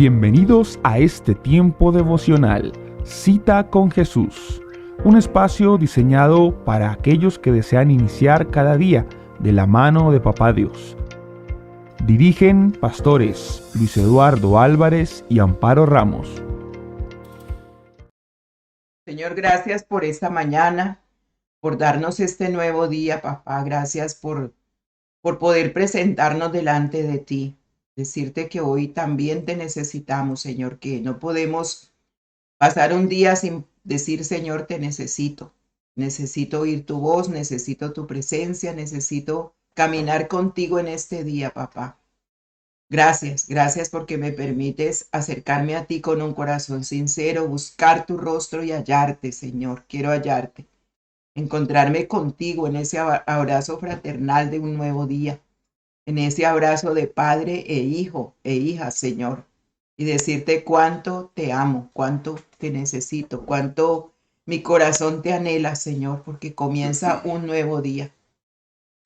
Bienvenidos a este tiempo devocional, Cita con Jesús, un espacio diseñado para aquellos que desean iniciar cada día de la mano de Papá Dios. Dirigen pastores Luis Eduardo Álvarez y Amparo Ramos. Señor, gracias por esta mañana, por darnos este nuevo día, papá. Gracias por poder presentarnos delante de ti. Decirte que hoy también te necesitamos, Señor, que no podemos pasar un día sin decir, Señor, te necesito. Necesito oír tu voz, necesito tu presencia, necesito caminar contigo en este día, papá. Gracias porque me permites acercarme a ti con un corazón sincero, buscar tu rostro y hallarte, Señor. Quiero hallarte, encontrarme contigo en ese abrazo fraternal de un nuevo día, en ese abrazo de padre e hijo e hija, Señor, y decirte cuánto te amo, cuánto te necesito, cuánto mi corazón te anhela, Señor, porque comienza un nuevo día.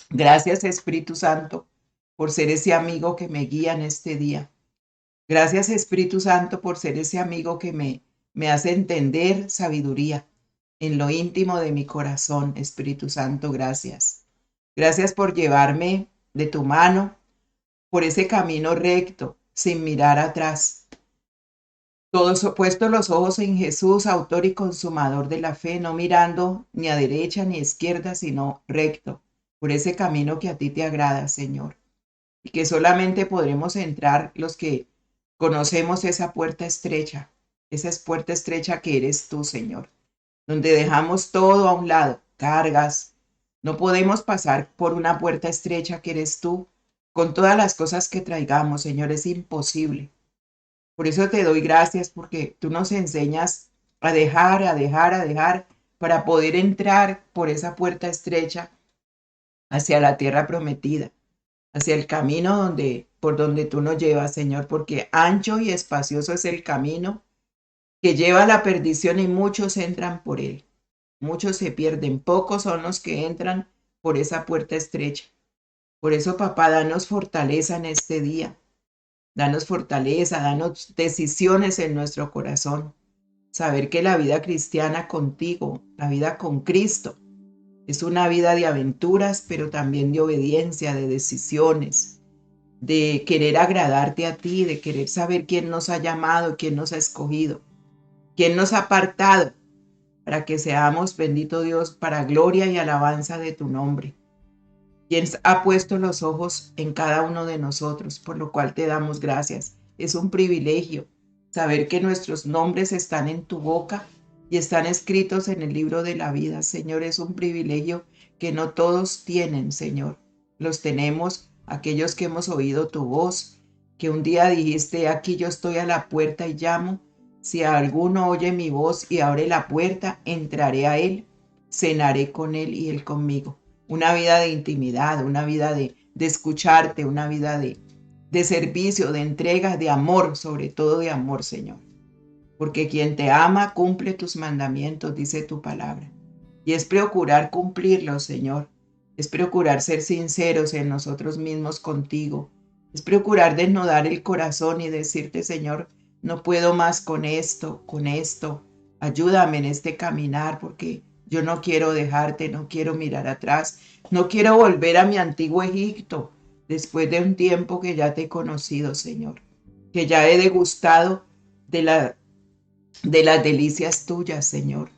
Gracias, Espíritu Santo, por ser ese amigo que me guía en este día. Gracias, Espíritu Santo, por ser ese amigo que me hace entender sabiduría en lo íntimo de mi corazón. Espíritu Santo, gracias. Gracias por llevarme de tu mano por ese camino recto, sin mirar atrás. Todos puestos los ojos en Jesús, autor y consumador de la fe, no mirando ni a derecha ni a izquierda, sino recto, por ese camino que a ti te agrada, Señor. Y que solamente podremos entrar los que conocemos esa puerta estrecha que eres tú, Señor, donde dejamos todo a un lado, cargas. No podemos pasar por una puerta estrecha que eres tú con todas las cosas que traigamos, Señor, es imposible. Por eso te doy gracias porque tú nos enseñas a dejar para poder entrar por esa puerta estrecha hacia la tierra prometida, hacia el camino por donde tú nos llevas, Señor, porque ancho y espacioso es el camino que lleva a la perdición y muchos entran por él. Muchos se pierden, pocos son los que entran por esa puerta estrecha. Por eso, papá, danos fortaleza en este día. Danos fortaleza, danos decisiones en nuestro corazón. Saber que la vida cristiana contigo, la vida con Cristo, es una vida de aventuras, pero también de obediencia, de decisiones, de querer agradarte a ti, de querer saber quién nos ha llamado, quién nos ha escogido, quién nos ha apartado para que seamos, bendito Dios, para gloria y alabanza de tu nombre. Quien ha puesto los ojos en cada uno de nosotros, por lo cual te damos gracias. Es un privilegio saber que nuestros nombres están en tu boca y están escritos en el libro de la vida. Señor, es un privilegio que no todos tienen, Señor. Los tenemos aquellos que hemos oído tu voz, que un día dijiste, aquí yo estoy a la puerta y llamo. Si alguno oye mi voz y abre la puerta, entraré a él, cenaré con él y él conmigo. Una vida de intimidad, una vida de escucharte, una vida de servicio, de entrega, de amor, sobre todo de amor, Señor. Porque quien te ama cumple tus mandamientos, dice tu palabra. Y es procurar cumplirlos, Señor. Es procurar ser sinceros en nosotros mismos contigo. Es procurar desnudar el corazón y decirte, Señor, no puedo más con esto. Ayúdame en este caminar porque yo no quiero dejarte, no quiero mirar atrás, no quiero volver a mi antiguo Egipto después de un tiempo que ya te he conocido, Señor, que ya he degustado de las delicias tuyas, Señor.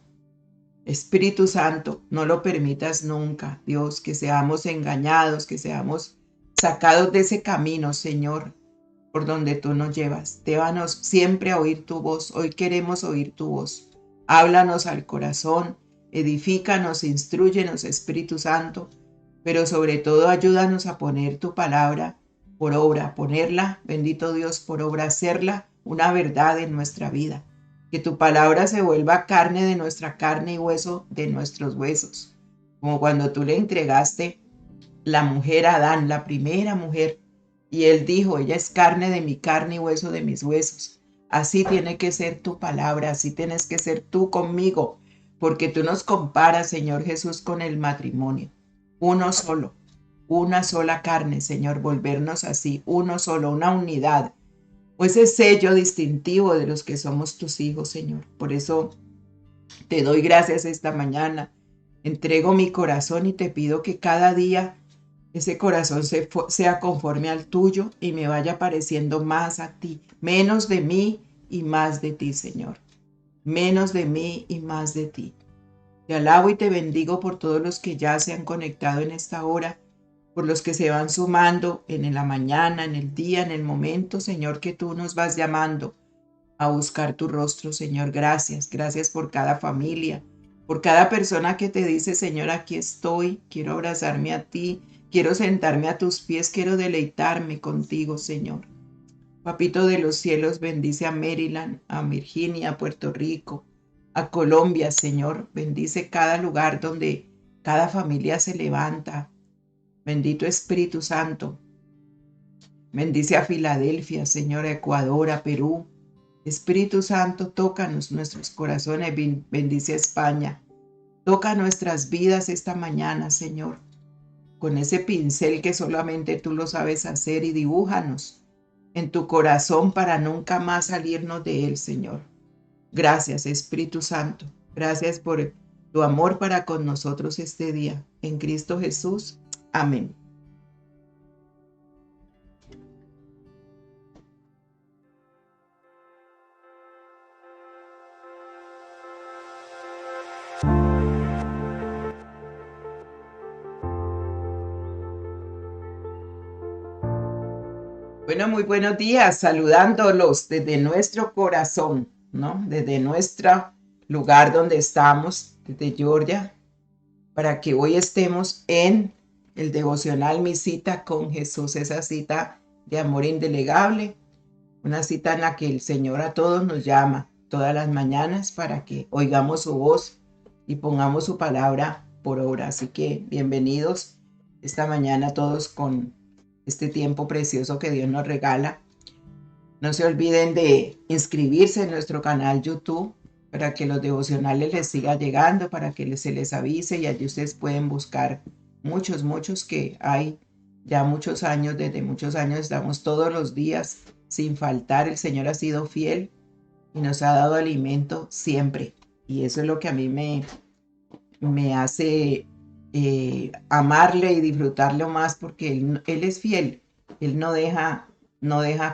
Espíritu Santo, no lo permitas nunca, Dios, que seamos engañados, que seamos sacados de ese camino, Señor, por donde tú nos llevas. Llévanos siempre a oír tu voz. Hoy queremos oír tu voz. Háblanos al corazón, edifícanos, instrúyenos, Espíritu Santo, pero sobre todo ayúdanos a poner tu palabra por obra, ponerla, bendito Dios, por obra, hacerla una verdad en nuestra vida. Que tu palabra se vuelva carne de nuestra carne y hueso de nuestros huesos. Como cuando tú le entregaste la mujer a Adán, la primera mujer, y él dijo, ella es carne de mi carne y hueso de mis huesos. Así tiene que ser tu palabra, así tienes que ser tú conmigo, porque tú nos comparas, Señor Jesús, con el matrimonio. Uno solo, una sola carne, Señor, volvernos así, uno solo, una unidad. o ese sello distintivo de los que somos tus hijos, Señor. Por eso te doy gracias esta mañana. Entrego mi corazón y te pido que cada día ese corazón sea conforme al tuyo y me vaya pareciendo más a ti, menos de mí y más de ti, Señor. Menos de mí y más de ti. Te alabo y te bendigo por todos los que ya se han conectado en esta hora, por los que se van sumando en la mañana, en el día, en el momento, Señor, que tú nos vas llamando a buscar tu rostro, Señor. Gracias, gracias por cada familia, por cada persona que te dice, Señor, aquí estoy, quiero abrazarme a ti, quiero sentarme a tus pies, quiero deleitarme contigo, Señor. Papito de los cielos, bendice a Maryland, a Virginia, a Puerto Rico, a Colombia, Señor. Bendice cada lugar donde cada familia se levanta. Bendito Espíritu Santo. Bendice a Filadelfia, Señor, a Ecuador, a Perú. Espíritu Santo, tócanos nuestros corazones. Bendice a España. Toca nuestras vidas esta mañana, Señor, con ese pincel que solamente tú lo sabes hacer, y dibújanos en tu corazón para nunca más salirnos de él, Señor. Gracias, Espíritu Santo. Gracias por tu amor para con nosotros este día. En Cristo Jesús. Amén. Bueno, muy buenos días, saludándolos desde nuestro corazón, ¿no? Desde nuestro lugar donde estamos, desde Georgia, para que hoy estemos en el devocional Mi Cita con Jesús, esa cita de amor indelegable, una cita en la que el Señor a todos nos llama todas las mañanas para que oigamos su voz y pongamos su palabra por obra. Así que bienvenidos esta mañana todos con este tiempo precioso que Dios nos regala. No se olviden de inscribirse en nuestro canal YouTube para que los devocionales les sigan llegando, para que se les avise, y allí ustedes pueden buscar muchos que hay ya muchos años. Desde muchos años estamos todos los días sin faltar. El Señor ha sido fiel y nos ha dado alimento siempre, y eso es lo que a mí me hace amarle y disfrutarlo más, porque él es fiel. Él no deja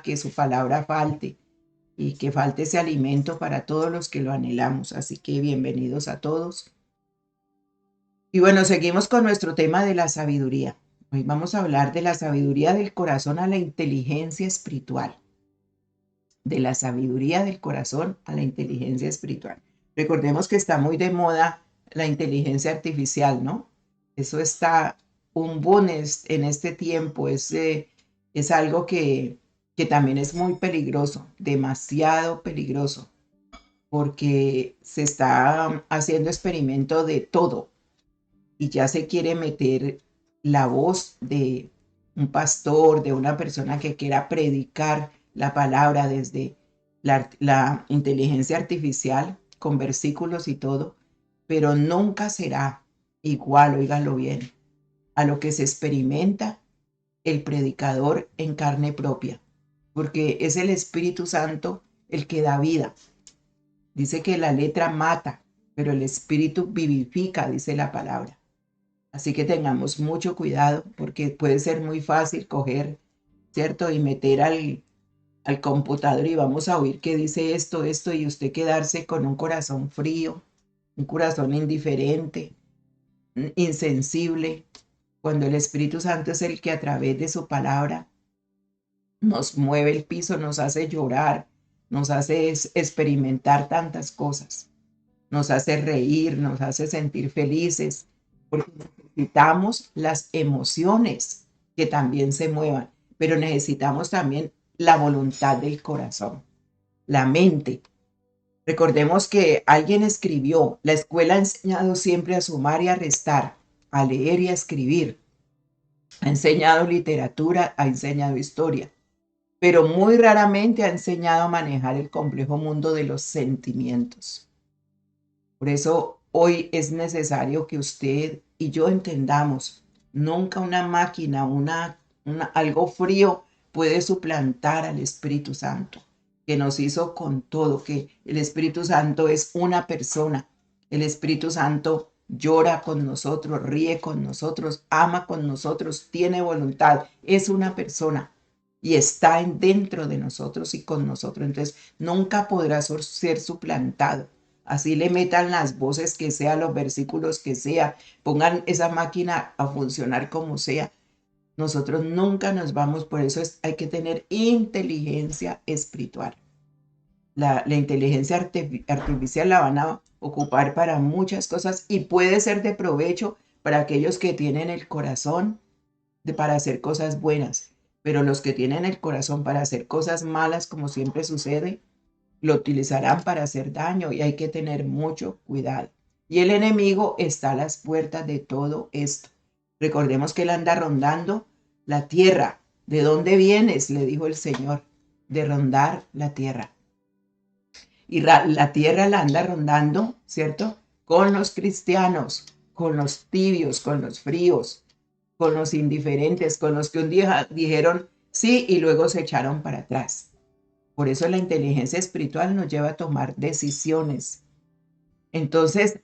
que su palabra falte y que falte ese alimento para todos los que lo anhelamos. Así que bienvenidos a todos. Y bueno, seguimos con nuestro tema de la sabiduría. Hoy vamos a hablar de la sabiduría del corazón a la inteligencia espiritual. De la sabiduría del corazón a la inteligencia espiritual. Recordemos que está muy de moda la inteligencia artificial, ¿no? Eso está un boom en este tiempo. Es algo que también es muy peligroso, demasiado peligroso, porque se está haciendo experimento de todo y ya se quiere meter la voz de un pastor, de una persona que quiera predicar la palabra desde la inteligencia artificial con versículos y todo, pero nunca será igual, óiganlo bien, a lo que se experimenta el predicador en carne propia, porque es el Espíritu Santo el que da vida. Dice que la letra mata, pero el Espíritu vivifica, dice la palabra. Así que tengamos mucho cuidado, porque puede ser muy fácil coger, ¿cierto? Y meter al computador y vamos a oír que dice esto, y usted quedarse con un corazón frío, un corazón indiferente, insensible, cuando el Espíritu Santo es el que a través de su palabra nos mueve el piso, nos hace llorar, nos hace experimentar tantas cosas, nos hace reír, nos hace sentir felices, porque necesitamos las emociones que también se muevan, pero necesitamos también la voluntad del corazón, la mente. Recordemos que alguien escribió: la escuela ha enseñado siempre a sumar y a restar, a leer y a escribir, ha enseñado literatura, ha enseñado historia, pero muy raramente ha enseñado a manejar el complejo mundo de los sentimientos. Por eso hoy es necesario que usted y yo entendamos: nunca una máquina, algo frío puede suplantar al Espíritu Santo, que nos hizo con todo, que el Espíritu Santo es una persona. El Espíritu Santo llora con nosotros, ríe con nosotros, ama con nosotros, tiene voluntad, es una persona y está dentro de nosotros y con nosotros. Entonces, nunca podrá ser suplantado. Así le metan las voces que sea, los versículos que sea, pongan esa máquina a funcionar como sea. Nosotros nunca nos vamos, por eso hay que tener inteligencia espiritual. La inteligencia artificial la van a ocupar para muchas cosas y puede ser de provecho para aquellos que tienen el corazón para hacer cosas buenas, pero los que tienen el corazón para hacer cosas malas, como siempre sucede, lo utilizarán para hacer daño y hay que tener mucho cuidado. Y el enemigo está a las puertas de todo esto. Recordemos que él anda rondando la tierra. ¿De dónde vienes?, le dijo el Señor, de rondar la tierra. Y la tierra la anda rondando, ¿cierto? Con los cristianos, con los tibios, con los fríos, con los indiferentes, con los que un día dijeron sí y luego se echaron para atrás. Por eso la inteligencia espiritual nos lleva a tomar decisiones. Entonces,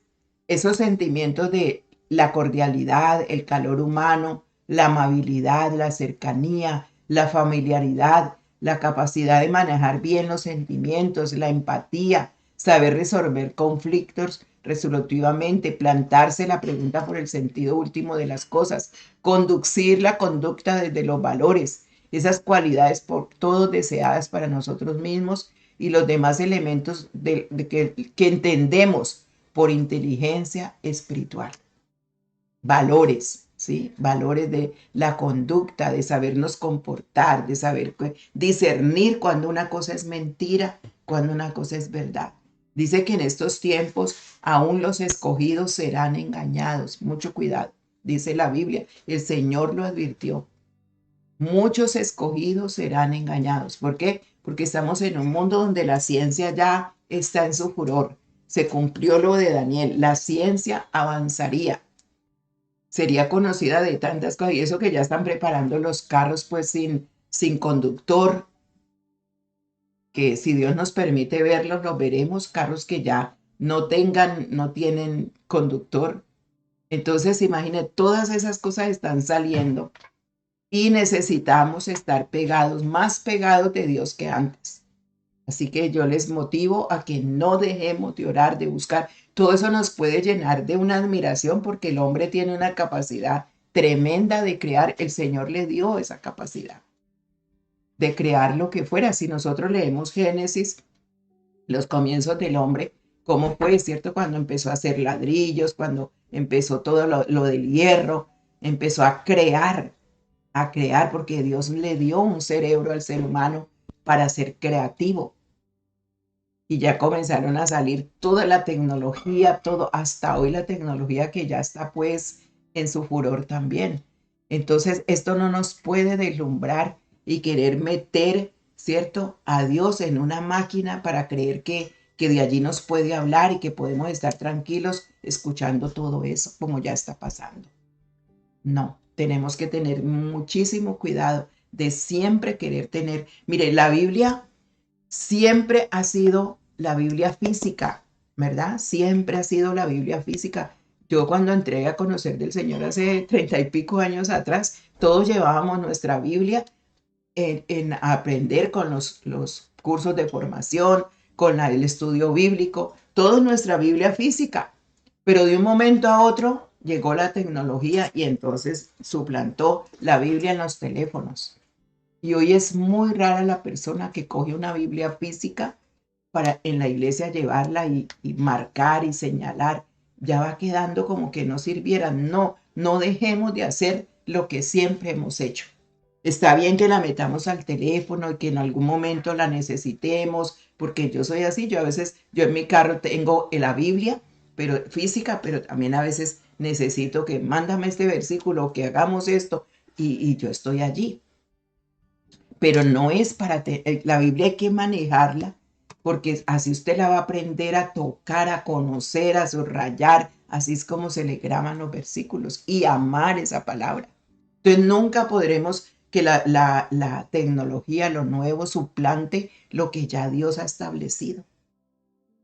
esos sentimientos de la cordialidad, el calor humano, la amabilidad, la cercanía, la familiaridad, la capacidad de manejar bien los sentimientos, la empatía, saber resolver conflictos resolutivamente, plantarse la pregunta por el sentido último de las cosas, conducir la conducta desde los valores, esas cualidades por todos deseadas para nosotros mismos y los demás elementos que entendemos por inteligencia espiritual. Valores, ¿sí? Valores de la conducta, de sabernos comportar, de saber discernir cuando una cosa es mentira, cuando una cosa es verdad. Dice que en estos tiempos aún los escogidos serán engañados. Mucho cuidado, dice la Biblia. El Señor lo advirtió. Muchos escogidos serán engañados. ¿Por qué? Porque estamos en un mundo donde la ciencia ya está en su furor. Se cumplió lo de Daniel. La ciencia avanzaría. Sería conocida de tantas cosas. Y eso que ya están preparando los carros pues sin conductor. Que si Dios nos permite verlos, los veremos. Carros que ya no tienen conductor. Entonces, imagine, todas esas cosas están saliendo. Y necesitamos estar pegados, más pegados de Dios que antes. Así que yo les motivo a que no dejemos de orar, de buscar. Todo eso nos puede llenar de una admiración porque el hombre tiene una capacidad tremenda de crear. El Señor le dio esa capacidad de crear lo que fuera. Si nosotros leemos Génesis, los comienzos del hombre, cómo fue, ¿cierto? Cuando empezó a hacer ladrillos, cuando empezó todo lo del hierro, empezó a crear, porque Dios le dio un cerebro al ser humano para ser creativo. Y ya comenzaron a salir toda la tecnología, todo, hasta hoy la tecnología que ya está pues en su furor también. Entonces, esto no nos puede deslumbrar y querer meter, ¿cierto?, a Dios en una máquina para creer que de allí nos puede hablar y que podemos estar tranquilos escuchando todo eso, como ya está pasando. No, tenemos que tener muchísimo cuidado de siempre querer tener. Mire, la Biblia siempre ha sido la Biblia física, ¿verdad? Siempre ha sido la Biblia física. Yo cuando entré a conocer del Señor hace 30 y pico años atrás, todos llevábamos nuestra Biblia en aprender con los cursos de formación, con el estudio bíblico, toda nuestra Biblia física. Pero de un momento a otro llegó la tecnología y entonces suplantó la Biblia en los teléfonos. Y hoy es muy rara la persona que coge una Biblia física para en la iglesia llevarla y marcar y señalar. Ya va quedando como que no sirviera. No dejemos de hacer lo que siempre hemos hecho. Está bien que la metamos al teléfono y que en algún momento la necesitemos, porque yo soy así. Yo en mi carro tengo la Biblia, pero física, pero también a veces necesito que mándame este versículo, que hagamos esto, y yo estoy allí. Pero no es la Biblia hay que manejarla, porque así usted la va a aprender a tocar, a conocer, a subrayar. Así es como se le graban los versículos y amar esa palabra. Entonces nunca podremos que la tecnología, lo nuevo, suplante lo que ya Dios ha establecido.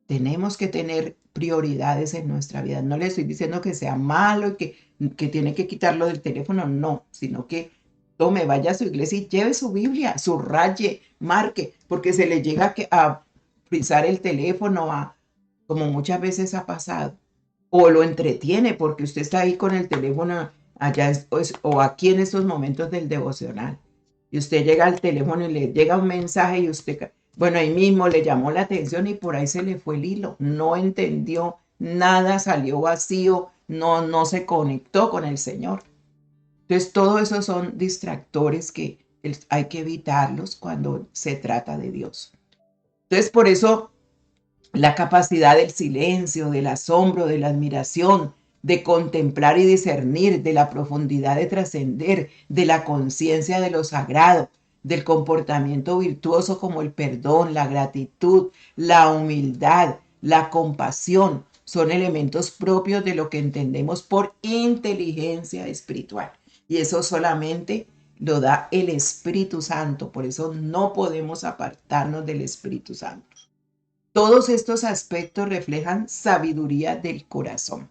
Tenemos que tener prioridades en nuestra vida. No le estoy diciendo que sea malo y que tiene que quitarlo del teléfono, no, sino que tome, vaya a su iglesia y lleve su Biblia, subraye, marque, porque se le llega a frizar el teléfono, como muchas veces ha pasado, o lo entretiene porque usted está ahí con el teléfono allá o aquí en estos momentos del devocional y usted llega al teléfono y le llega un mensaje y usted, bueno, ahí mismo le llamó la atención y por ahí se le fue el hilo, no entendió nada, salió vacío, no se conectó con el Señor. Entonces, todo eso son distractores que hay que evitarlos cuando se trata de Dios. Entonces, por eso la capacidad del silencio, del asombro, de la admiración, de contemplar y discernir, de la profundidad de trascender, de la conciencia de lo sagrado, del comportamiento virtuoso como el perdón, la gratitud, la humildad, la compasión, son elementos propios de lo que entendemos por inteligencia espiritual. Y eso solamente lo da el Espíritu Santo, por eso no podemos apartarnos del Espíritu Santo. Todos estos aspectos reflejan sabiduría del corazón,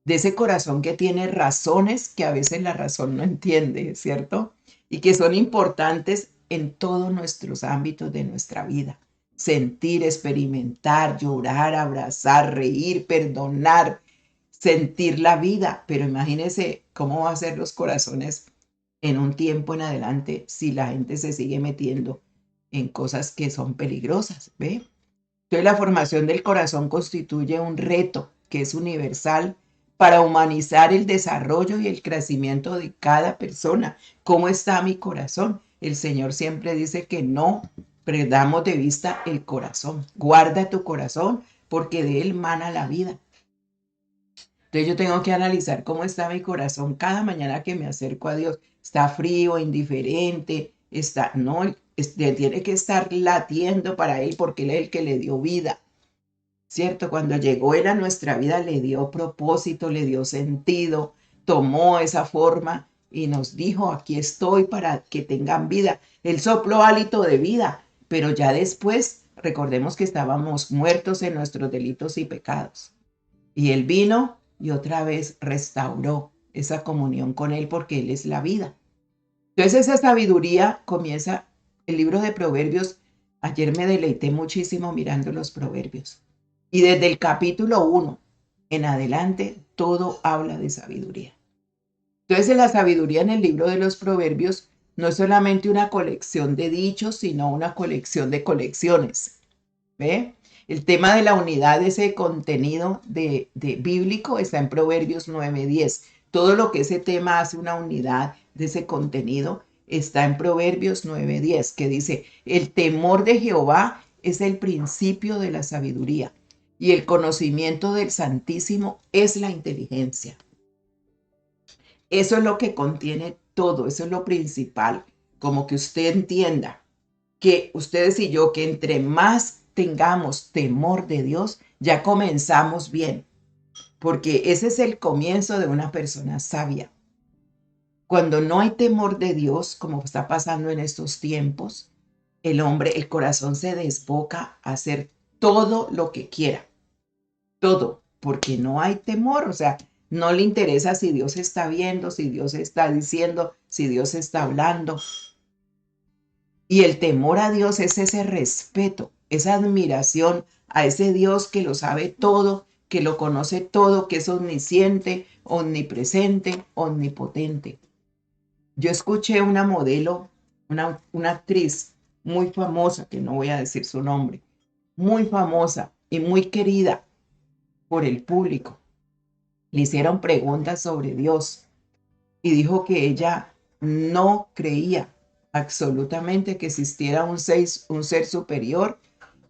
de ese corazón que tiene razones que a veces la razón no entiende, ¿cierto? Y que son importantes en todos nuestros ámbitos de nuestra vida. Sentir, experimentar, llorar, abrazar, reír, perdonar, sentir la vida. Pero imagínense cómo van a ser los corazones en un tiempo en adelante si la gente se sigue metiendo en cosas que son peligrosas, ¿ve? Entonces, la formación del corazón constituye un reto que es universal para humanizar el desarrollo y el crecimiento de cada persona. ¿Cómo está mi corazón? El Señor siempre dice que no perdamos de vista el corazón. Guarda tu corazón porque de él mana la vida. Entonces yo tengo que analizar cómo está mi corazón cada mañana que me acerco a Dios. ¿Está frío, indiferente? No, tiene que estar latiendo para Él porque Él es el que le dio vida, ¿cierto? Cuando llegó Él a nuestra vida le dio propósito, le dio sentido, tomó esa forma y nos dijo, aquí estoy para que tengan vida. Él sopló hálito de vida, pero ya después recordemos que estábamos muertos en nuestros delitos y pecados. Y Él vino y otra vez restauró esa comunión con Él porque Él es la vida. Entonces esa sabiduría comienza el libro de Proverbios. Ayer me deleité muchísimo mirando los Proverbios. Y desde el capítulo 1 en adelante, todo habla de sabiduría. Entonces la sabiduría en el libro de los Proverbios no es solamente una colección de dichos, sino una colección de colecciones. ¿Ve? El tema de la unidad de ese contenido de bíblico está en Proverbios 9:10. Todo lo que ese tema hace una unidad de ese contenido está en Proverbios 9:10, que dice, el temor de Jehová es el principio de la sabiduría y el conocimiento del Santísimo es la inteligencia. Eso es lo que contiene todo, eso es lo principal, como que usted entienda que ustedes y yo, que entre más tengamos temor de Dios, ya comenzamos bien, porque ese es el comienzo de una persona sabia. Cuando no hay temor de Dios, como está pasando en estos tiempos, el corazón se desboca a hacer todo lo que quiera, todo, porque no hay temor, o sea, no le interesa si Dios está viendo, si Dios está diciendo, si Dios está hablando. Y el temor a Dios es ese respeto, esa admiración a ese Dios que lo sabe todo, que lo conoce todo, que es omnisciente, omnipresente, omnipotente. Yo escuché una modelo, una actriz muy famosa, que no voy a decir su nombre, muy famosa y muy querida por el público. Le hicieron preguntas sobre Dios y dijo que ella no creía absolutamente que existiera un ser superior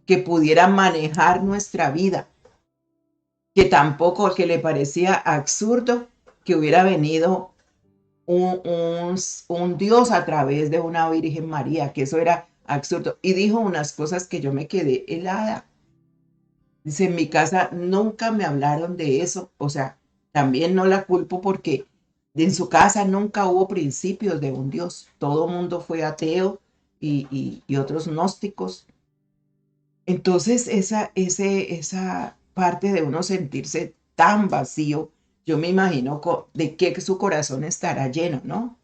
que pudiera manejar nuestra vida, que tampoco, que le parecía absurdo que hubiera venido un Dios a través de una Virgen María, que eso era absurdo. Y dijo unas cosas que yo me quedé helada. Dice, en mi casa nunca me hablaron de eso, o sea, también no la culpo porque En su casa nunca hubo principios de un Dios. Todo mundo fue ateo y otros gnósticos. Entonces, esa parte de uno sentirse tan vacío, yo me imagino de qué su corazón estará lleno, ¿no?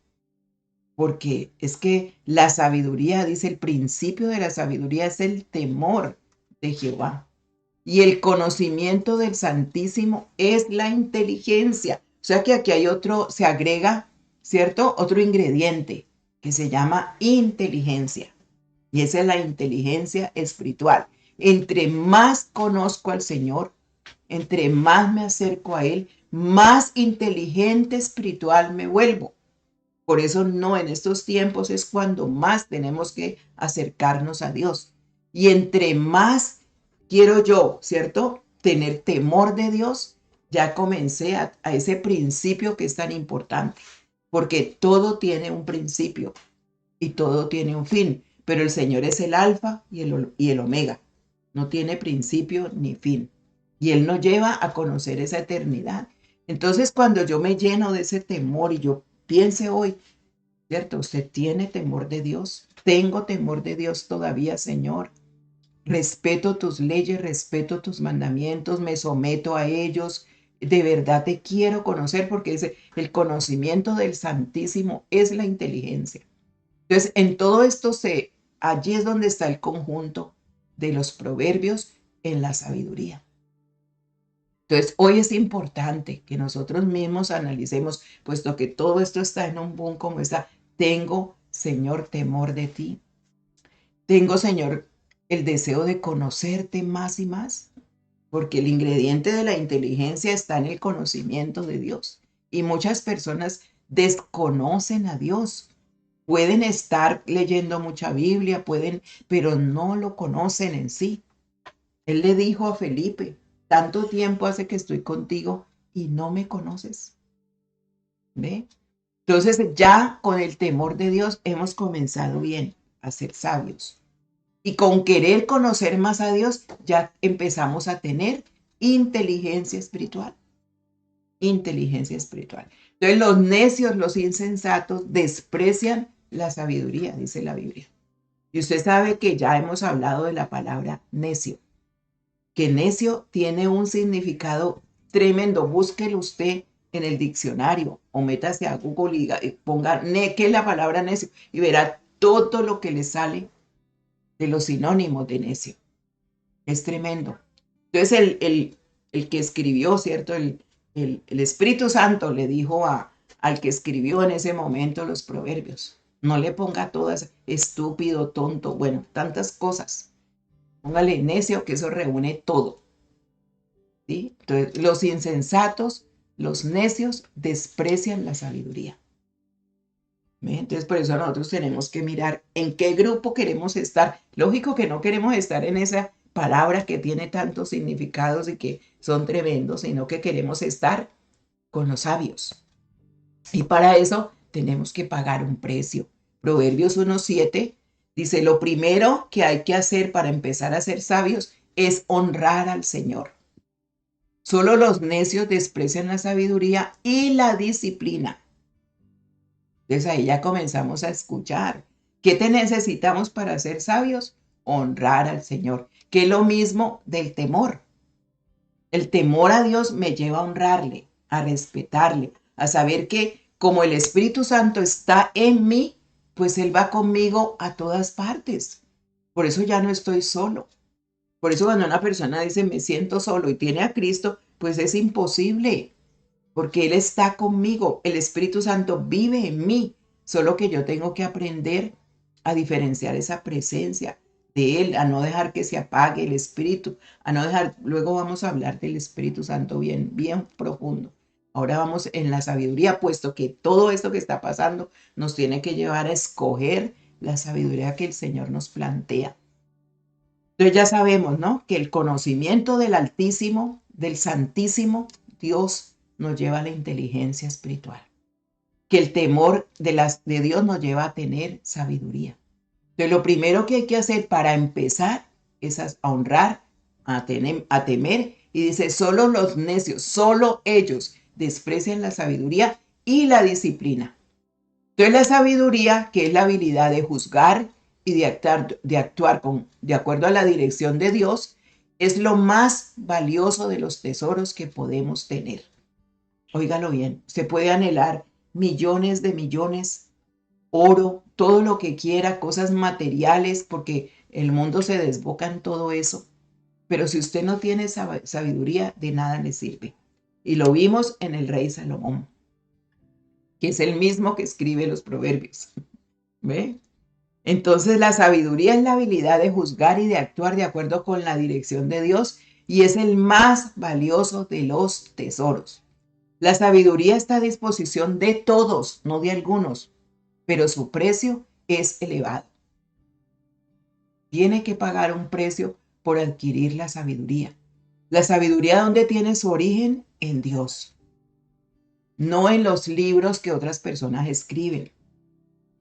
Porque es que la sabiduría, dice, el principio de la sabiduría es el temor de Jehová. Y el conocimiento del Santísimo es la inteligencia. O sea que aquí hay otro, se agrega, ¿cierto? Otro ingrediente que se llama inteligencia. Y esa es la inteligencia espiritual. Entre más conozco al Señor, entre más me acerco a Él, más inteligente espiritual me vuelvo. Por eso no, en estos tiempos es cuando más tenemos que acercarnos a Dios. Y entre más quiero yo, ¿cierto? Tener temor de Dios, ya comencé a ese principio que es tan importante, porque todo tiene un principio y todo tiene un fin, pero el Señor es el alfa y el omega, no tiene principio ni fin, y Él nos lleva a conocer esa eternidad. Entonces, cuando yo me lleno de ese temor y yo piense hoy, ¿cierto? Usted tiene temor de Dios. Tengo temor de Dios todavía, Señor. Respeto tus leyes, respeto tus mandamientos, me someto a ellos. De verdad te quiero conocer porque el conocimiento del Santísimo es la inteligencia. Entonces, en todo esto allí es donde está el conjunto de los proverbios en la sabiduría. Entonces, hoy es importante que nosotros mismos analicemos, puesto que todo esto está en un boom como está. Tengo, Señor, temor de ti. Tengo, Señor, el deseo de conocerte más y más, porque el ingrediente de la inteligencia está en el conocimiento de Dios. Y muchas personas desconocen a Dios. Pueden estar leyendo mucha Biblia, pero no lo conocen en sí. Él le dijo a Felipe, tanto tiempo hace que estoy contigo y no me conoces. ¿Ve? Entonces ya con el temor de Dios hemos comenzado bien a ser sabios. Y con querer conocer más a Dios ya empezamos a tener inteligencia espiritual. Inteligencia espiritual. Entonces los necios, los insensatos desprecian la sabiduría, dice la Biblia. Y usted sabe que ya hemos hablado de la palabra necio, que necio tiene un significado tremendo. Búsquelo usted en el diccionario o métase a Google y ponga ¿qué es la palabra necio? Y verá todo lo que le sale de los sinónimos de necio. Es tremendo. Entonces el que escribió, ¿cierto? El Espíritu Santo le dijo al que escribió en ese momento los proverbios, no le ponga todas estúpido, tonto, bueno, tantas cosas. Póngale necio, que eso reúne todo. ¿Sí? Entonces, los insensatos, los necios, desprecian la sabiduría. ¿Ve? Entonces, por eso nosotros tenemos que mirar en qué grupo queremos estar. Lógico que no queremos estar en esa palabra que tiene tantos significados y que son tremendos, sino que queremos estar con los sabios. Y para eso tenemos que pagar un precio. Proverbios 1:7 dice, lo primero que hay que hacer para empezar a ser sabios es honrar al Señor. Solo los necios desprecian la sabiduría y la disciplina. Entonces ahí ya comenzamos a escuchar. ¿Qué te necesitamos para ser sabios? Honrar al Señor, que es lo mismo del temor. El temor a Dios me lleva a honrarle, a respetarle, a saber que como el Espíritu Santo está en mí, pues Él va conmigo a todas partes. Por eso ya no estoy solo. Por eso cuando una persona dice me siento solo y tiene a Cristo, pues es imposible, porque Él está conmigo. El Espíritu Santo vive en mí, solo que yo tengo que aprender a diferenciar esa presencia de Él, a no dejar que se apague el Espíritu, a no dejar, luego vamos a hablar del Espíritu Santo bien, bien profundo. Ahora vamos en la sabiduría, puesto que todo esto que está pasando nos tiene que llevar a escoger la sabiduría que el Señor nos plantea. Entonces ya sabemos, ¿no? Que el conocimiento del Altísimo, del Santísimo Dios nos lleva a la inteligencia espiritual. Que el temor de Dios nos lleva a tener sabiduría. Entonces lo primero que hay que hacer para empezar es a honrar, a temer. Y dice, solo los necios, solo ellos desprecian la sabiduría y la disciplina. Entonces la sabiduría, que es la habilidad de juzgar y de actuar de acuerdo a la dirección de Dios, es lo más valioso de los tesoros que podemos tener. Óigalo bien, se puede anhelar millones de millones, oro, todo lo que quiera, cosas materiales, porque el mundo se desboca en todo eso. Pero si usted no tiene sabiduría, de nada le sirve. Y lo vimos en el rey Salomón, que es el mismo que escribe los proverbios. ¿Ve? Entonces la sabiduría es la habilidad de juzgar y de actuar de acuerdo con la dirección de Dios y es el más valioso de los tesoros. La sabiduría está a disposición de todos, no de algunos, pero su precio es elevado. Tiene que pagar un precio por adquirir la sabiduría. La sabiduría, ¿dónde tiene su origen? En Dios, no en los libros que otras personas escriben.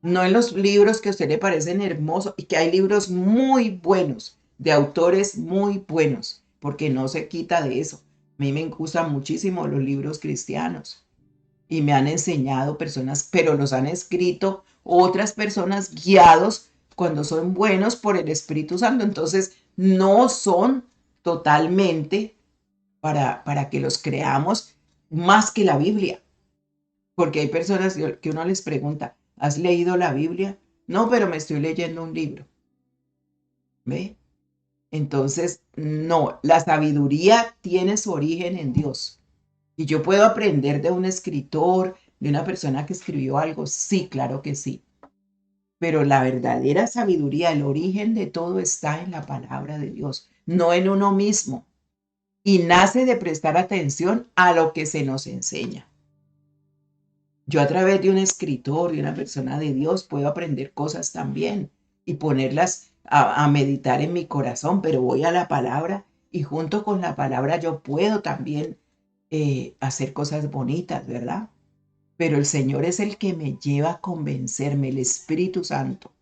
No en los libros que a usted le parecen hermosos, y que hay libros muy buenos, de autores muy buenos, porque no se quita de eso. A mí me gustan muchísimo los libros cristianos y me han enseñado personas, pero los han escrito otras personas guiados cuando son buenos por el Espíritu Santo. Entonces no son totalmente para que los creamos más que la Biblia. Porque hay personas que uno les pregunta, ¿has leído la Biblia? No, pero me estoy leyendo un libro. ¿Ve? Entonces, no, la sabiduría tiene su origen en Dios. Y yo puedo aprender de un escritor, de una persona que escribió algo. Sí, claro que sí. Pero la verdadera sabiduría, el origen de todo está en la palabra de Dios, no en uno mismo. Y nace de prestar atención a lo que se nos enseña. Yo a través de un escritor, de una persona de Dios, puedo aprender cosas también y ponerlas a meditar en mi corazón, pero voy a la palabra y junto con la palabra yo puedo también hacer cosas bonitas, ¿verdad? Pero el Señor es el que me lleva a convencerme, el Espíritu Santo.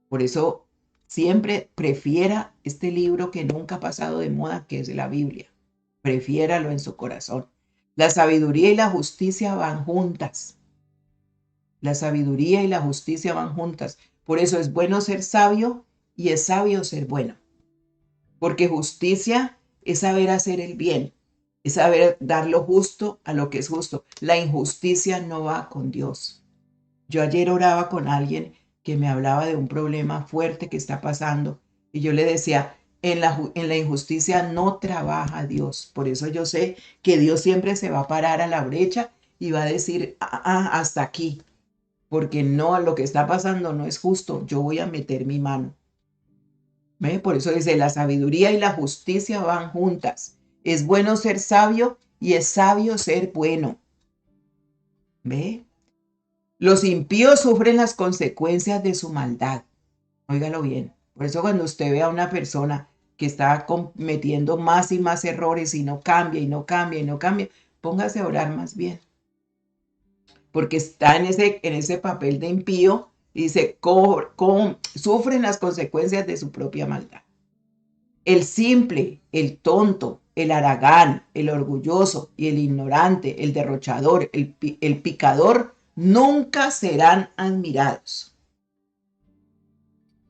Por eso siempre prefiera este libro que nunca ha pasado de moda, que es la Biblia. Prefiéralo en su corazón. La sabiduría y la justicia van juntas. La sabiduría y la justicia van juntas. Por eso es bueno ser sabio y es sabio ser bueno. Porque justicia es saber hacer el bien, es saber dar lo justo a lo que es justo. La injusticia no va con Dios. Yo ayer oraba con alguien que me hablaba de un problema fuerte que está pasando y yo le decía, en la injusticia no trabaja Dios. Por eso yo sé que Dios siempre se va a parar a la brecha y va a decir, hasta aquí. Porque no, lo que está pasando no es justo, yo voy a meter mi mano. ¿Ve? Por eso dice, la sabiduría y la justicia van juntas. Es bueno ser sabio y es sabio ser bueno. ¿Ve? Los impíos sufren las consecuencias de su maldad. Óigalo bien. Por eso cuando usted ve a una persona que está cometiendo más y más errores y no cambia y no cambia y no cambia, póngase a orar más bien. Porque está en ese papel de impío y dice, sufren las consecuencias de su propia maldad. El simple, el tonto, el haragán, el orgulloso y el ignorante, el derrochador, el picador, nunca serán admirados.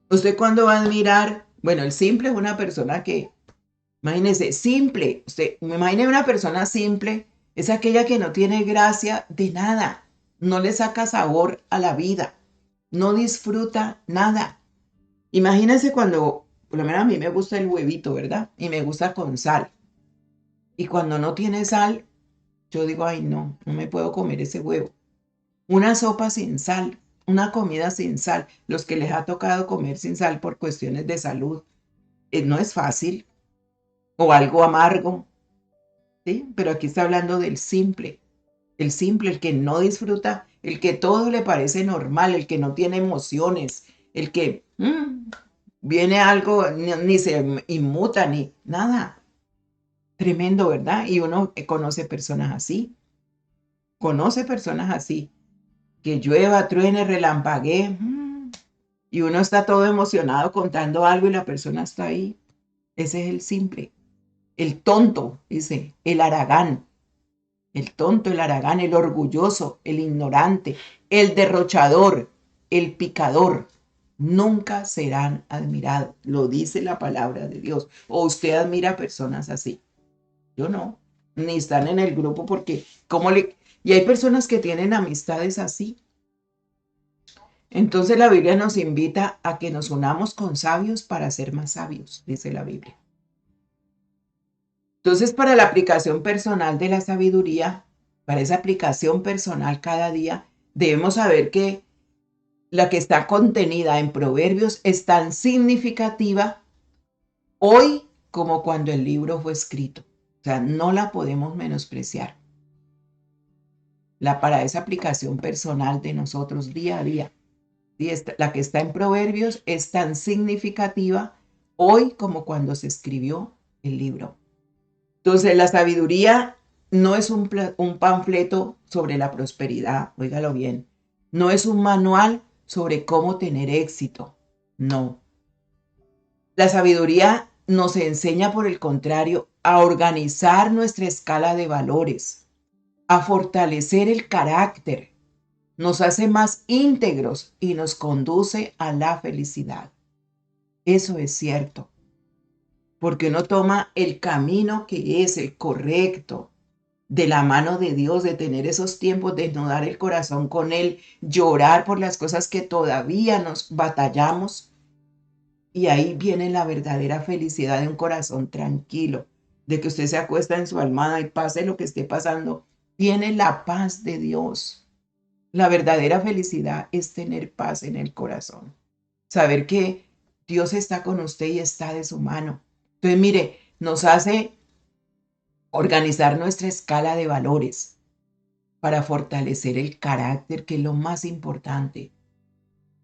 ¿Usted cuándo va a admirar? Bueno, el simple es una persona que, imagínese, simple, usted, imagine una persona simple, es aquella que no tiene gracia de nada. No le saca sabor a la vida, no disfruta nada. Imagínense cuando, por lo menos a mí me gusta el huevito, ¿verdad? Y me gusta con sal. Y cuando no tiene sal, yo digo, ay no, no me puedo comer ese huevo. Una sopa sin sal, una comida sin sal. Los que les ha tocado comer sin sal por cuestiones de salud, no es fácil. O algo amargo, ¿sí? Pero aquí está hablando del simple. El simple, el que no disfruta, el que todo le parece normal, el que no tiene emociones, el que viene algo, ni se inmuta, ni nada. Tremendo, ¿verdad? Y uno conoce personas así. Conoce personas así. Que llueva, truene, relampaguee. Y uno está todo emocionado contando algo y la persona está ahí. Ese es el simple. El tonto, dice, el haragán. El tonto, el haragán, el orgulloso, el ignorante, el derrochador, el picador, nunca serán admirados. Lo dice la palabra de Dios. ¿O usted admira a personas así? Yo no. Ni están en el grupo porque, ¿cómo le...? Y hay personas que tienen amistades así. Entonces la Biblia nos invita a que nos unamos con sabios para ser más sabios, dice la Biblia. Entonces, para la aplicación personal de la sabiduría, para esa aplicación personal cada día, debemos saber que la que está contenida en Proverbios es tan significativa hoy como cuando el libro fue escrito. O sea, no la podemos menospreciar. Para esa aplicación personal de nosotros día a día. La que está en Proverbios es tan significativa hoy como cuando se escribió el libro. Entonces, la sabiduría no es un panfleto sobre la prosperidad, óigalo bien. No es un manual sobre cómo tener éxito, no. La sabiduría nos enseña, por el contrario, a organizar nuestra escala de valores, a fortalecer el carácter, nos hace más íntegros y nos conduce a la felicidad. Eso es cierto, porque uno toma el camino que es el correcto, de la mano de Dios, de tener esos tiempos, de desnudar el corazón con Él, llorar por las cosas que todavía nos batallamos. Y ahí viene la verdadera felicidad de un corazón tranquilo, de que usted se acuesta en su almohada y pase lo que esté pasando. Tiene la paz de Dios. La verdadera felicidad es tener paz en el corazón. Saber que Dios está con usted y está de su mano. Entonces, mire, nos hace organizar nuestra escala de valores para fortalecer el carácter, que es lo más importante.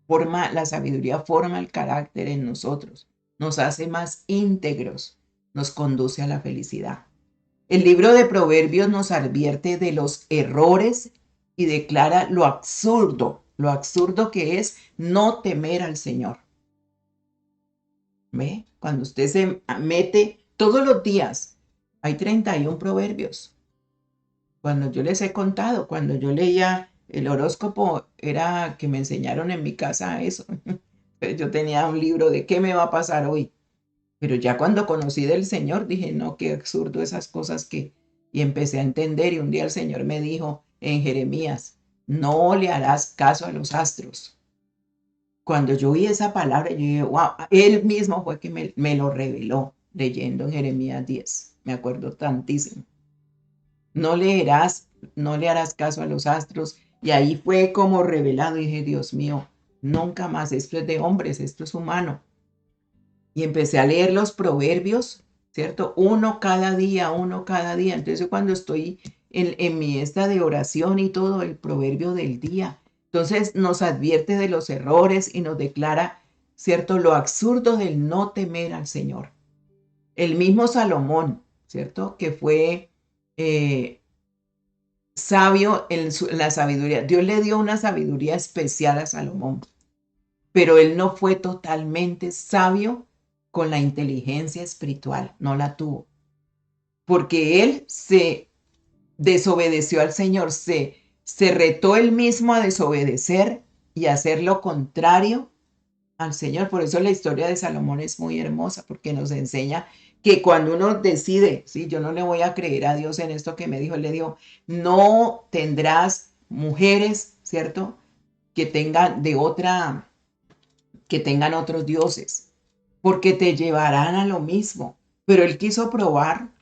La sabiduría forma el carácter en nosotros, nos hace más íntegros, nos conduce a la felicidad. El libro de Proverbios nos advierte de los errores y declara lo absurdo que es no temer al Señor. ¿Ve? Cuando usted se mete todos los días, hay 31 proverbios. Cuando yo les he contado, cuando yo leía el horóscopo, era que me enseñaron en mi casa eso. Yo tenía un libro de qué me va a pasar hoy. Pero ya cuando conocí del Señor, dije, no, qué absurdo esas cosas que... Y empecé a entender, y un día el Señor me dijo en Jeremías, no le harás caso a los astros. Cuando yo vi esa palabra, yo dije, wow, Él mismo fue que me lo reveló leyendo en Jeremías 10. Me acuerdo tantísimo. No le harás caso a los astros. Y ahí fue como revelado. Y dije, Dios mío, nunca más. Esto es de hombres, esto es humano. Y empecé a leer los proverbios, ¿cierto? Uno cada día. Entonces, cuando estoy en mi esta de oración y todo, el proverbio del día. Entonces, nos advierte de los errores y nos declara, ¿cierto? Lo absurdo del no temer al Señor. El mismo Salomón, ¿cierto? Que fue sabio en la sabiduría. Dios le dio una sabiduría especial a Salomón, pero él no fue totalmente sabio con la inteligencia espiritual, no la tuvo, porque él se desobedeció al Señor, se retó él mismo a desobedecer y a hacer lo contrario al Señor. Por eso la historia de Salomón es muy hermosa, porque nos enseña que cuando uno decide, sí, yo no le voy a creer a Dios en esto que me dijo, él le dijo, no tendrás mujeres, ¿cierto? Que tengan otros dioses, porque te llevarán a lo mismo. Pero él quiso probar,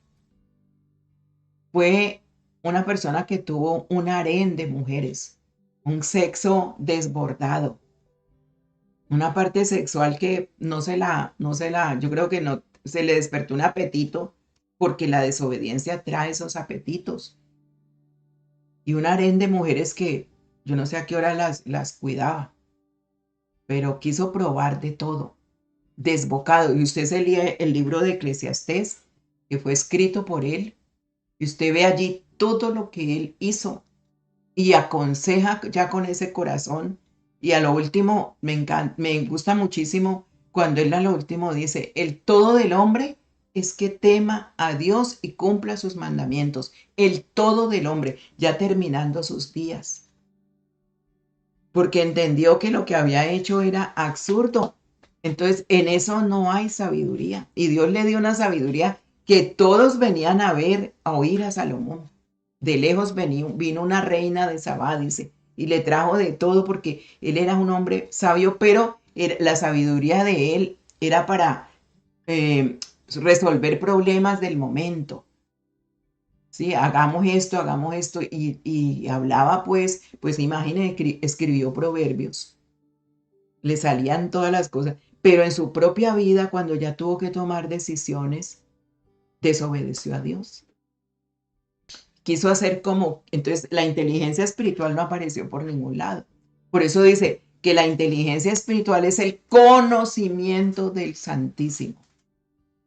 fue una persona que tuvo un harén de mujeres, un sexo desbordado, una parte sexual que yo creo que no se le despertó un apetito, porque la desobediencia trae esos apetitos. Y un harén de mujeres que yo no sé a qué hora las cuidaba, pero quiso probar de todo, desbocado. Y usted se lee el libro de Eclesiastés, que fue escrito por él, y usted ve allí todo lo que él hizo y aconseja ya con ese corazón. Y a lo último, me gusta muchísimo cuando él a lo último dice, el todo del hombre es que tema a Dios y cumpla sus mandamientos, el todo del hombre, ya terminando sus días. Porque entendió que lo que había hecho era absurdo. Entonces, en eso no hay sabiduría. Y Dios le dio una sabiduría que todos venían a ver, a oír a Salomón. De lejos vino una reina de Sabá, dice, y le trajo de todo porque él era un hombre sabio, pero la sabiduría de él era para resolver problemas del momento. Sí, hagamos esto, y hablaba pues imagínense, escribió proverbios, le salían todas las cosas, pero en su propia vida, cuando ya tuvo que tomar decisiones, desobedeció a Dios. Quiso hacer entonces la inteligencia espiritual no apareció por ningún lado. Por eso dice que la inteligencia espiritual es el conocimiento del Santísimo.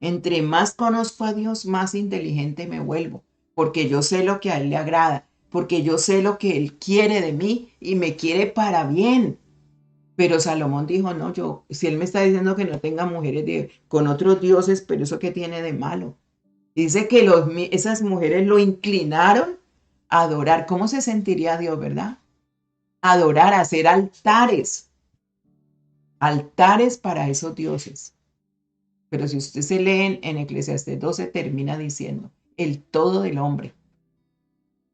Entre más conozco a Dios, más inteligente me vuelvo, porque yo sé lo que a Él le agrada, porque yo sé lo que Él quiere de mí y me quiere para bien. Pero Salomón dijo, no, si Él me está diciendo que no tenga mujeres con otros dioses, pero ¿eso qué tiene de malo? Dice que esas mujeres lo inclinaron a adorar. ¿Cómo se sentiría Dios, verdad? Adorar, hacer altares, altares para esos dioses. Pero si usted se lee en Eclesiastés 12, termina diciendo, el todo del hombre.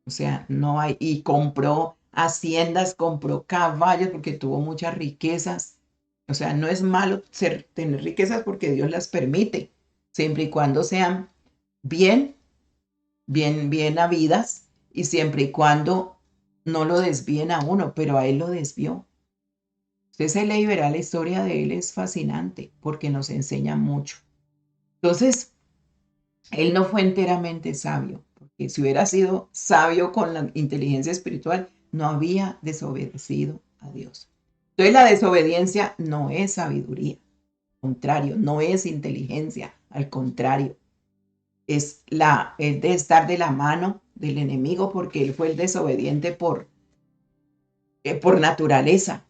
O sea, no hay, y compró haciendas, compró caballos porque tuvo muchas riquezas. O sea, no es malo tener riquezas porque Dios las permite, siempre y cuando sean bien habidas y siempre y cuando no lo desvíen a uno, pero a él lo desvió. Usted se lee y verá la historia de él, es fascinante porque nos enseña mucho. Entonces, él no fue enteramente sabio, porque si hubiera sido sabio con la inteligencia espiritual, no había desobedecido a Dios. Entonces, la desobediencia no es sabiduría, al contrario, no es inteligencia, al contrario, es de estar de la mano del enemigo, porque él fue el desobediente por naturaleza.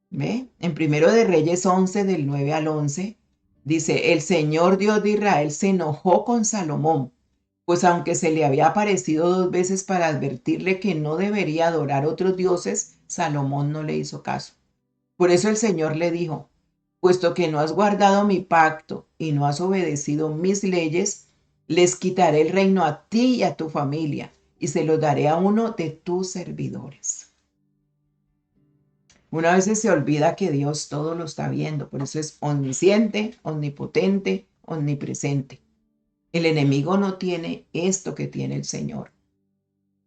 ¿Ve? En Primero de Reyes 11, del 9 al 11, dice, el Señor Dios de Israel se enojó con Salomón, pues aunque se le había aparecido 2 veces para advertirle que no debería adorar otros dioses, Salomón no le hizo caso. Por eso el Señor le dijo, puesto que no has guardado mi pacto y no has obedecido mis leyes, les quitaré el reino a ti y a tu familia, y se lo daré a uno de tus servidores. Una vez se olvida que Dios todo lo está viendo, por eso es omnisciente, omnipotente, omnipresente. El enemigo no tiene esto que tiene el Señor.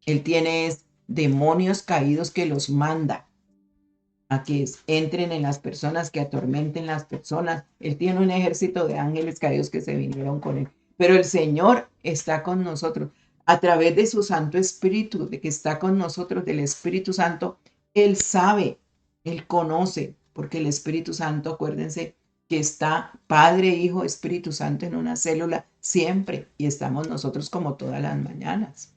Él tiene demonios caídos que los manda a que entren en las personas, que atormenten las personas. Él tiene un ejército de ángeles caídos que se vinieron con él. Pero el Señor está con nosotros a través de su Santo Espíritu, de que está con nosotros, del Espíritu Santo. Él sabe, Él conoce, porque el Espíritu Santo, acuérdense que está Padre, Hijo, Espíritu Santo en una célula siempre, y estamos nosotros como todas las mañanas.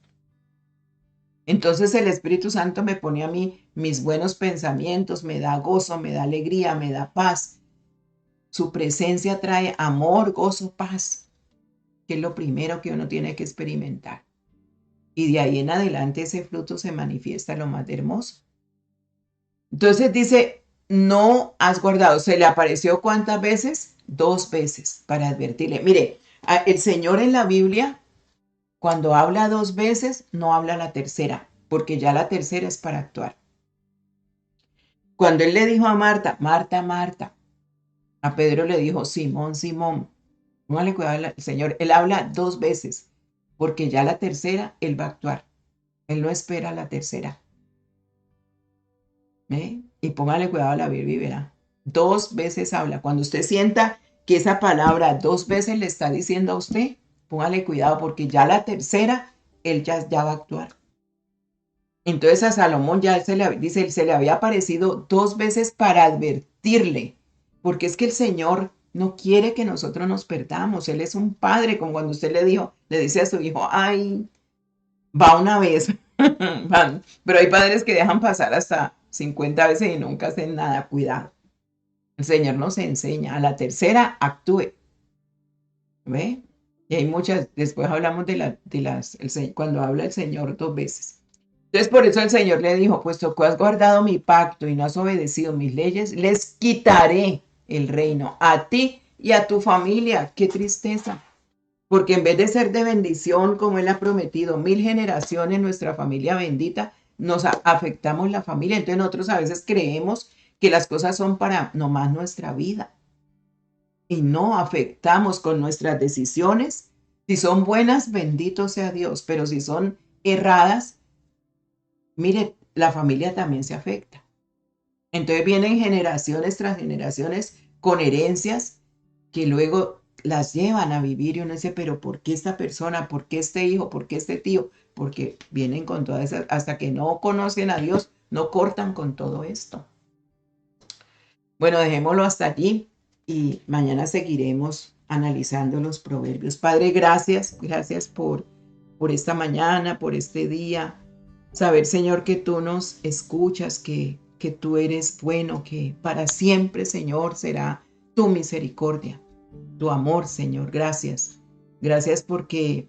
Entonces el Espíritu Santo me pone a mí mis buenos pensamientos, me da gozo, me da alegría, me da paz. Su presencia trae amor, gozo, paz, que es lo primero que uno tiene que experimentar. Y de ahí en adelante ese fruto se manifiesta lo más hermoso. Entonces dice, no has guardado. ¿Se le apareció cuántas veces? 2 veces para advertirle. Mire, el Señor en la Biblia, cuando habla 2 veces, no habla la tercera, porque ya la tercera es para actuar. Cuando él le dijo a Marta, Marta, Marta, a Pedro le dijo, Simón, Simón, póngale cuidado al Señor. Él habla 2 veces, porque ya la tercera, él va a actuar. Él no espera la tercera. Y póngale cuidado a la Biblia y verá. 2 veces habla. Cuando usted sienta que esa palabra 2 veces le está diciendo a usted, póngale cuidado, porque ya la tercera, él ya va a actuar. Entonces a Salomón ya se le había aparecido 2 veces para advertirle, porque es que el Señor no quiere que nosotros nos perdamos. Él es un padre, como cuando usted le dice a su hijo, ay, va una vez, pero hay padres que dejan pasar hasta 50 veces y nunca hacen nada. Cuidado. El Señor nos enseña, a la tercera actúe. ¿Ve? Y hay muchas, después hablamos cuando habla el Señor 2 veces. Entonces por eso el Señor le dijo, puesto que has guardado mi pacto y no has obedecido mis leyes, les quitaré el reino a ti y a tu familia. Qué tristeza. Porque en vez de ser de bendición, como Él ha prometido, 1000 generaciones, nuestra familia bendita, nos afectamos la familia. Entonces nosotros a veces creemos que las cosas son para nomás nuestra vida y no afectamos con nuestras decisiones. Si son buenas, bendito sea Dios, pero si son erradas, mire, la familia también se afecta. Entonces vienen generaciones tras generaciones con herencias que luego las llevan a vivir y uno dice, pero ¿por qué esta persona? ¿Por qué este hijo? ¿Por qué este tío? Porque vienen con todas esas, hasta que no conocen a Dios, no cortan con todo esto. Bueno, dejémoslo hasta allí y mañana seguiremos analizando los proverbios. Padre, gracias por esta mañana, por este día. Saber, Señor, que tú nos escuchas, que tú eres bueno, que para siempre, Señor, será tu misericordia, tu amor, Señor. Gracias. Gracias porque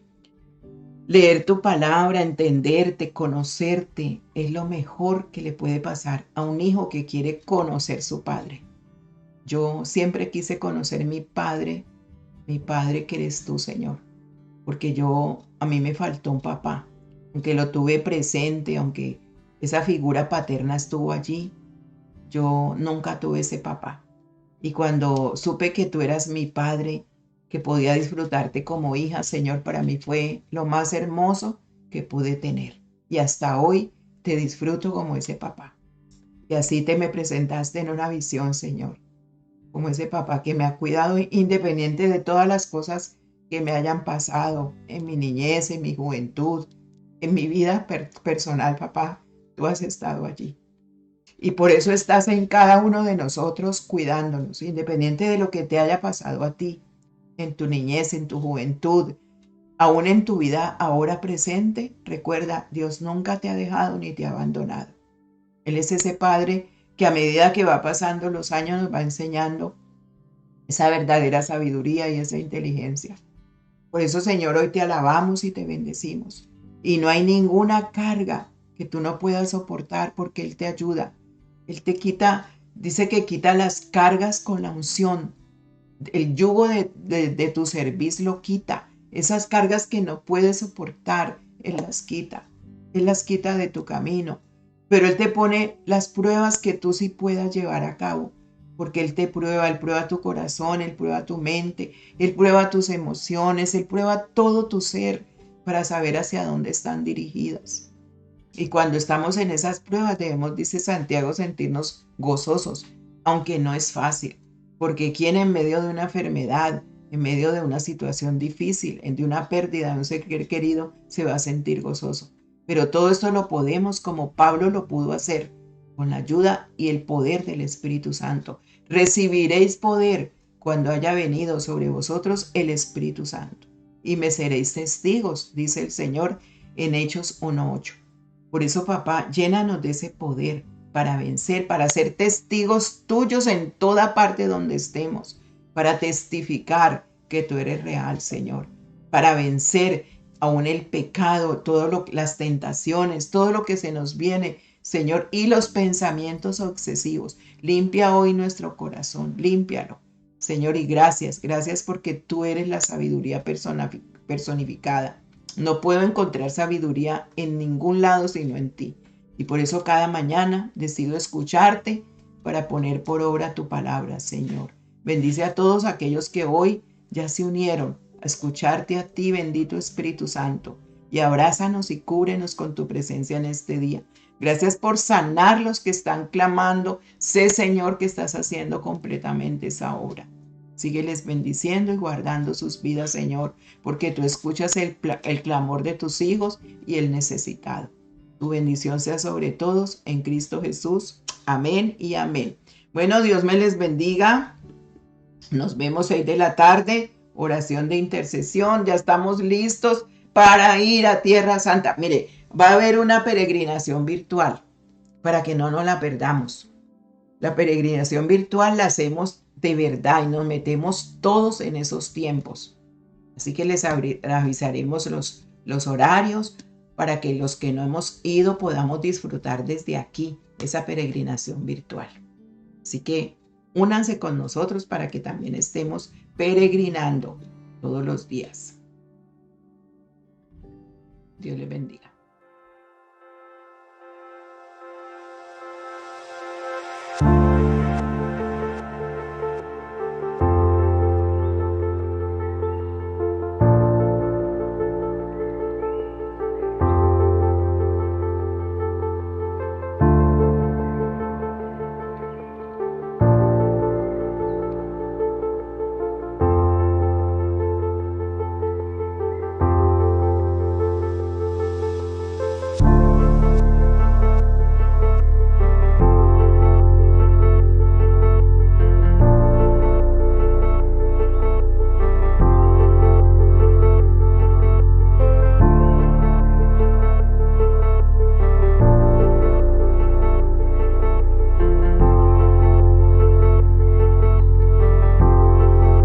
leer tu palabra, entenderte, conocerte, es lo mejor que le puede pasar a un hijo que quiere conocer su padre. Yo siempre quise conocer mi padre que eres tú, Señor, porque a mí me faltó un papá, aunque lo tuve presente, aunque esa figura paterna estuvo allí, yo nunca tuve ese papá. Y cuando supe que tú eras mi padre, que podía disfrutarte como hija, Señor, para mí fue lo más hermoso que pude tener. Y hasta hoy te disfruto como ese papá. Y así te me presentaste en una visión, Señor, como ese papá que me ha cuidado independiente de todas las cosas que me hayan pasado en mi niñez, en mi juventud, en mi vida personal, papá. Tú has estado allí. Y por eso estás en cada uno de nosotros cuidándonos, independiente de lo que te haya pasado a ti, en tu niñez, en tu juventud, aún en tu vida ahora presente. Recuerda, Dios nunca te ha dejado ni te ha abandonado. Él es ese Padre que a medida que va pasando los años nos va enseñando esa verdadera sabiduría y esa inteligencia. Por eso, Señor, hoy te alabamos y te bendecimos. Y no hay ninguna carga que tú no puedas soportar porque Él te ayuda. Él te quita, dice que quita las cargas con la unción. El yugo de tu servicio lo quita. Esas cargas que no puedes soportar, Él las quita. Él las quita de tu camino. Pero Él te pone las pruebas que tú sí puedas llevar a cabo. Porque Él prueba tu corazón, Él prueba tu mente, Él prueba tus emociones, Él prueba todo tu ser para saber hacia dónde están dirigidas. Y cuando estamos en esas pruebas debemos, dice Santiago, sentirnos gozosos, aunque no es fácil, porque quien en medio de una enfermedad, en medio de una situación difícil, de una pérdida de un ser querido, se va a sentir gozoso. Pero todo esto lo podemos, como Pablo lo pudo hacer, con la ayuda y el poder del Espíritu Santo. Recibiréis poder cuando haya venido sobre vosotros el Espíritu Santo, y me seréis testigos, dice el Señor en Hechos 1:8. Por eso, papá, llénanos de ese poder para vencer, para ser testigos tuyos en toda parte donde estemos, para testificar que tú eres real, Señor, para vencer aún el pecado, las tentaciones, todo lo que se nos viene, Señor, y los pensamientos obsesivos. Limpia hoy nuestro corazón, límpialo, Señor, y gracias porque tú eres la sabiduría personificada. No puedo encontrar sabiduría en ningún lado sino en ti. Y por eso cada mañana decido escucharte para poner por obra tu palabra, Señor. Bendice a todos aquellos que hoy ya se unieron a escucharte a ti, bendito Espíritu Santo. Y abrázanos y cúbrenos con tu presencia en este día. Gracias por sanar los que están clamando. Sé, Señor, que estás haciendo completamente esa obra. Sígueles bendiciendo y guardando sus vidas, Señor, porque tú escuchas el clamor de tus hijos y el necesitado. Tu bendición sea sobre todos en Cristo Jesús. Amén y amén. Bueno, Dios me les bendiga. Nos vemos 6 de la tarde. Oración de intercesión. Ya estamos listos para ir a Tierra Santa. Mire, va a haber una peregrinación virtual para que no nos la perdamos. La peregrinación virtual la hacemos de verdad y nos metemos todos en esos tiempos. Así que les avisaremos los horarios para que los que no hemos ido podamos disfrutar desde aquí esa peregrinación virtual. Así que únanse con nosotros para que también estemos peregrinando todos los días. Dios les bendiga.